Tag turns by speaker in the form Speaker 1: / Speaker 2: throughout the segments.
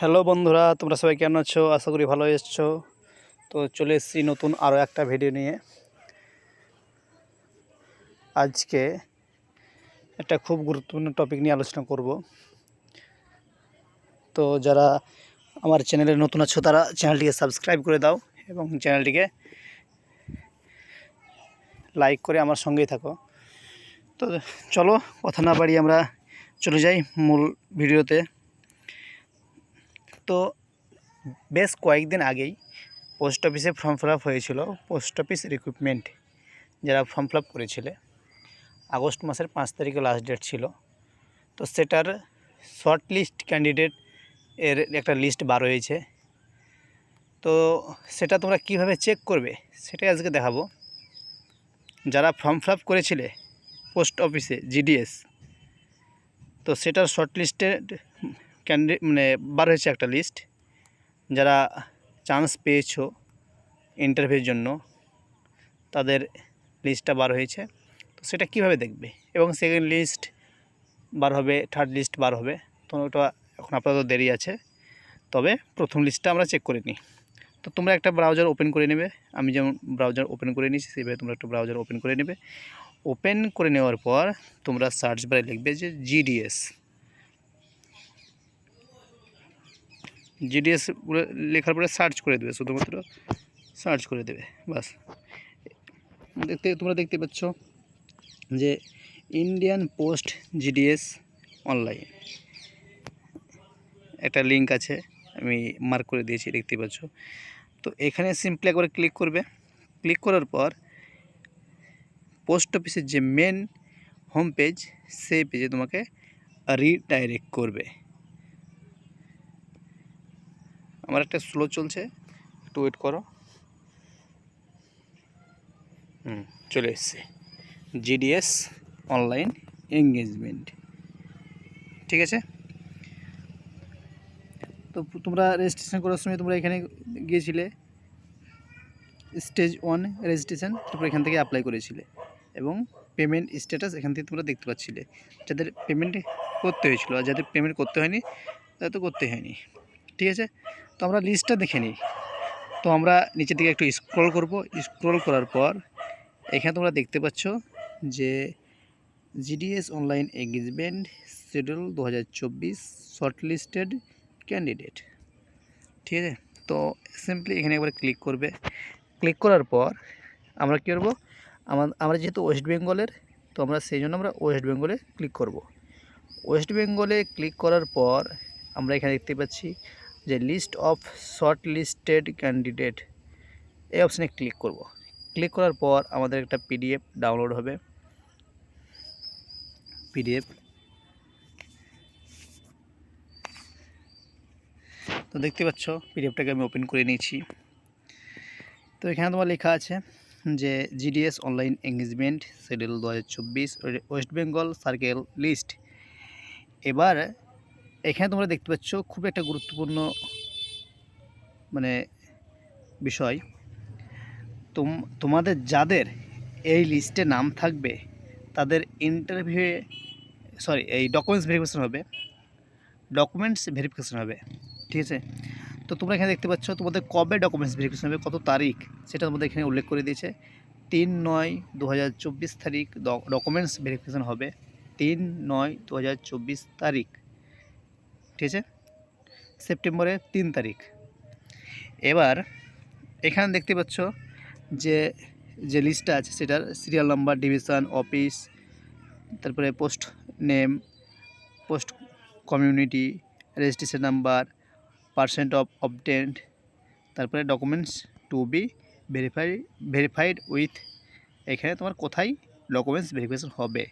Speaker 1: Hello বন্ধুরা, তোমরা সবাই কেমন আছো? আশা করি ভালো এসছো। তো চলে এসেছি নতুন আরও একটা ভিডিও নিয়ে। আজকে একটা খুব গুরুত্বপূর্ণ টপিক নিয়ে আলোচনা করব। তো যারা আমার চ্যানেলে নতুন আছো তারা চ্যানেলটিকে সাবস্ক্রাইব করে দাও এবং চ্যানেলটিকে লাইক করে আমার সঙ্গেই থাকো। তো চলো কথা না বাড়িয়ে আমরা চলে যাই মূল ভিডিওতে। তো বেশ কয়েকদিন আগেই পোস্ট অফিসে ফর্ম ফিল আপ হয়েছিল। পোস্ট অফিস রিক্রুটমেন্ট যারা ফর্ম ফিল আপ করেছিলে, আগস্ট মাসের 5 তারিখে লাস্ট ডেট ছিল। তো সেটার শর্ট লিস্ট ক্যান্ডিডেট এর একটা লিস্ট বার হয়েছে। তো সেটা তোমরা কিভাবে চেক করবে সেটাই আজকে দেখাবো। যারা ফর্ম ফিল আপ করেছিলে পোস্ট অফিসে জিডিএস, তো সেটার শর্ট লিস্টেড ক্যান্ডিডেট বার হয়েছে একটা লিস্ট। যারা চান্স পেয়েছো ইন্টারভিউর জন্য তাদের লিস্টটা বার হয়েছে। তো সেটা কিভাবে দেখবে এবং সেকেন্ড লিস্ট বার হবে, থার্ড লিস্ট বার হবে। তো ওটা এখন আপাতত দেরি আছে, তবে প্রথম লিস্টটা আমরা চেক করে নিই। তো তোমরা একটা ব্রাউজার ওপেন করে নেবে। আমি যেমন ব্রাউজার ওপেন করে নিয়েছি সেইভাবে তোমরা একটা ব্রাউজার ওপেন করে নেবে। ওপেন করে নেওয়ার পর তোমরা সার্চ বারে লিখবে যে জিডিএস লেখার পরে সার্চ করে দেবে, শুধুমাত্র সার্চ করে দেবে, বাস। তোমরা দেখতে পাচ্ছ যে ইন্ডিয়ান পোস্ট জিডিএস অনলাইন একটা লিঙ্ক আছে, আমি মার্ক করে দিয়েছি, দেখতে পাচ্ছ। তো এখানে সিম্পলি একবার ক্লিক করবে। ক্লিক করার পর পোস্ট অফিসের যে মেন হোম পেজ, সেই পেজে তোমাকে রিডাইরেক্ট করবে। আমার একটা স্লো চলছে, একটু ওয়েট করো। চলে এসছে জিডিএস অনলাইন এঙ্গেজমেন্ট, ঠিক আছে। তো তোমরা রেজিস্ট্রেশন করার সময় তোমরা এখানে গিয়েছিলে স্টেজ 1 রেজিস্ট্রেশন, তারপর এখান থেকে অ্যাপ্লাই করেছিলে এবং পেমেন্ট স্ট্যাটাস এখান থেকে তোমরা দেখতে পাচ্ছিলে। যাদের পেমেন্ট করতে হয়েছিল আর যাদের পেমেন্ট করতে হয়নি তাদের তো করতে হয়নি, ঠিক আছে। তো আমরা লিস্টটা দেখে নিই। তো আমরা নিচের দিকে একটু স্ক্রল করব। স্ক্রল করার পর এখানে তোমরা দেখতে পাচ্ছ যে GDS online engagement schedule 2024 short listed candidate, ঠিক আছে। তো সিম্পলি এখানে একবার ক্লিক করবে। ক্লিক করার পর আমরা কী করবো, আমরা যেহেতু ওয়েস্ট বেঙ্গলের, তো আমরা সেই জন্য আমরা ওয়েস্ট বেঙ্গলে ক্লিক করব। ওয়েস্ট বেঙ্গলে ক্লিক করার পর আমরা এখানে দেখতে পাচ্ছি যে list of shortlisted candidate, এই অপশানে ক্লিক করব। ক্লিক করার পর আমাদের একটা পিডিএফ ডাউনলোড হবে। পিডিএফ তো দেখতে পাচ্ছ, পিডিএফটাকে আমি ওপেন করে নিয়েছি। তো এখানে তোমার লেখা আছে যে GDS online engagement schedule 2024 West Bengal circle list. এবার এখানে তোমরা দেখতে পাচ্ছ খুব একটা গুরুত্বপূর্ণ বিষয়, তোমাদের যাদের এই লিস্টে নাম থাকবে তাদের এই ডকুমেন্টস ভেরিফিকেশন হবে, ঠিক আছে। তো তোমরা এখানে দেখতে পাচ্ছ তোমাদের কবে ডকুমেন্টস ভেরিফিকেশন হবে, কত তারিখ, সেটা তোমাদের এখানে উল্লেখ করে দিয়েছে। 3/9/2024 তারিখ ডকুমেন্টস ভেরিফিকেশন হবে। 3/9/2024 তারিখ, ঠিক আছে, সেপ্টেম্বরের 3 তারিখ। এবার এখানে দেখতে পাচ্ছ যে লিস্টটা আছে সেটার সিরিয়াল নাম্বার, ডিভিশন, অফিস, তারপরে post name, post community, registration number, percent of obtained, তারপরে documents to be verified with, এখানে তোমার কোথায় ডকুমেন্টস ভেরিফিকেশন হবে।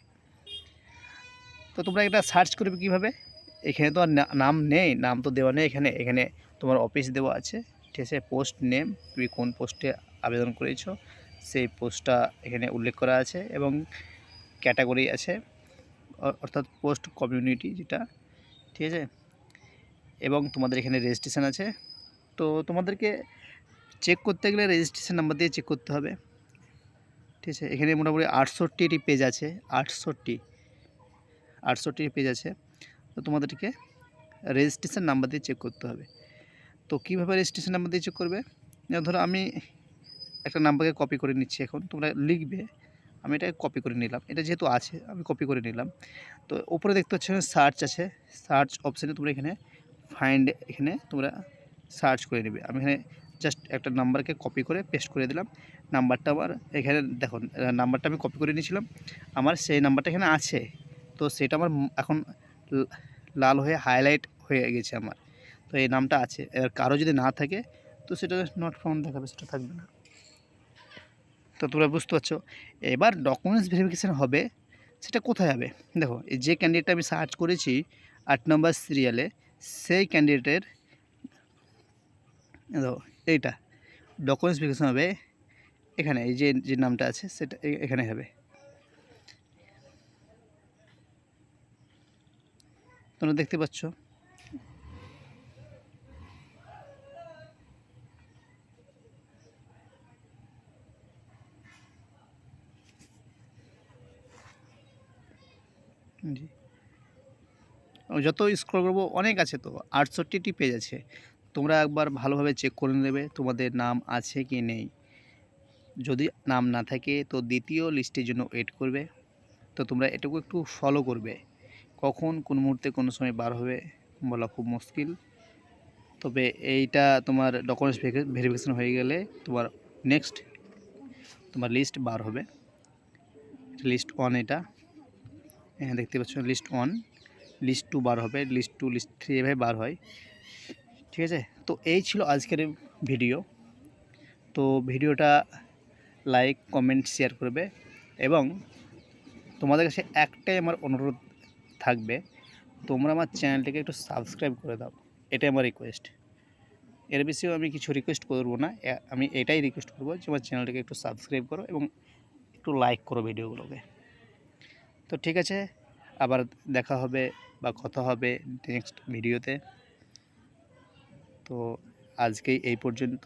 Speaker 1: তো তোমরা এটা সার্চ করবে কীভাবে, এখানে তো আর নাম নেই, নাম তো দেওয়া নেই এখানে। এখানে তোমার অফিস দেওয়া আছে, ঠিক আছে, পোস্ট নেম, তুমি কোন পোস্টে আবেদন করেছো সেই পোস্টটা এখানে উল্লেখ করা আছে এবং ক্যাটাগরি আছে, অর্থাৎ পোস্ট কমিউনিটি যেটা, ঠিক আছে, এবং তোমাদের এখানে রেজিস্ট্রেশন আছে। তো তোমাদেরকে চেক করতে গেলে রেজিস্ট্রেশন নাম্বার দিয়ে চেক করতে হবে, ঠিক আছে। এখানে মোটামুটি 68টি পেজ আছে, 68টি পেজ আছে। তো তোমাদেরকে রেজিস্ট্রেশন নাম্বার দিয়ে চেক করতে হবে। তো কীভাবে রেজিস্ট্রেশন নাম্বার দিয়ে চেক করবে? ধরো আমি একটা নাম্বারকে কপি করে নিচ্ছি, এখন তোমরা লিখবে, আমি এটাকে কপি করে নিলাম, এটা যেহেতু আছে আমি কপি করে নিলাম। তো উপরে দেখতে পাচ্ছ সার্চ আছে, সার্চ অপশানে তোমরা এখানে ফাইন্ড, এখানে তোমরা সার্চ করে নেবে। আমি এখানে জাস্ট একটা নাম্বারকে কপি করে পেস্ট করে দিলাম। নাম্বারটা আমার এখানে দেখুন, নাম্বারটা আমি কপি করে নিয়েছিলাম, আমার সেই নাম্বারটা এখানে আছে। তো সেটা আমার এখন লাল হয়ে হাইলাইট হয়ে গেছে আমার। তো এই নামটা আছে। এবার কারো যদি না থাকে তো সেটা নট ফাউন্ড দেখাবে, সেটা থাকবে না। তো তোমরা বুঝতে পারছো। এবার ডকুমেন্টস ভেরিফিকেশান হবে, সেটা কোথায় হবে? দেখো, এই যে ক্যান্ডিডেটটা আমি সার্চ করেছি 8 নম্বর সিরিয়ালে, সেই ক্যান্ডিডেটের দেখো এইটা ডকুমেন্টস ভেরিফিকেশান হবে এখানে, এই যে নামটা আছে সেটা এখানে হবে। তোমরা দেখতে পাচ্ছ। জি, যত স্ক্রল করবো অনেক আছে, তো 68টি পেজ আছে। তোমরা একবার ভালোভাবে চেক করে নেবে তোমাদের নাম আছে কি নেই। যদি নাম না থাকে তো দ্বিতীয় লিস্টের জন্য ওয়েট করবে। তো তোমরা এটুকু একটু ফলো করবে, কখন কোন মুহূর্তে কোনো সময় বার হবে বলা খুব মুশকিল। তবে এইটা তোমার ডকুমেন্টস ভেরিফিকেশন হয়ে গেলে তোমার নেক্সট তোমার লিস্ট বার হবে। লিস্ট 1 এটা দেখতে পাচ্ছ, লিস্ট 1, লিস্ট 2 বার হবে, লিস্ট 2, লিস্ট 3 এভাবে বার হয়। ঠিক আছে, তো এই ছিল আজকের ভিডিও। তো ভিডিওটা লাইক, কমেন্ট, শেয়ার করবে এবং তোমাদের কাছে একটাই আমার অনুরোধ থাকবে, তোমরা আমার চ্যানেলটিকে একটু সাবস্ক্রাইব করে দাও, এটাই আমার রিকোয়েস্ট। এর বেশিও আমি কিছু রিকোয়েস্ট করব না, আমি এটাই রিকোয়েস্ট করব যে আমার চ্যানেলটিকে একটু সাবস্ক্রাইব করো এবং একটু লাইক করো ভিডিওগুলোকে। তো ঠিক আছে, আবার দেখা হবে বা কথা হবে নেক্সট ভিডিওতে। তো আজকেই এই পর্যন্ত।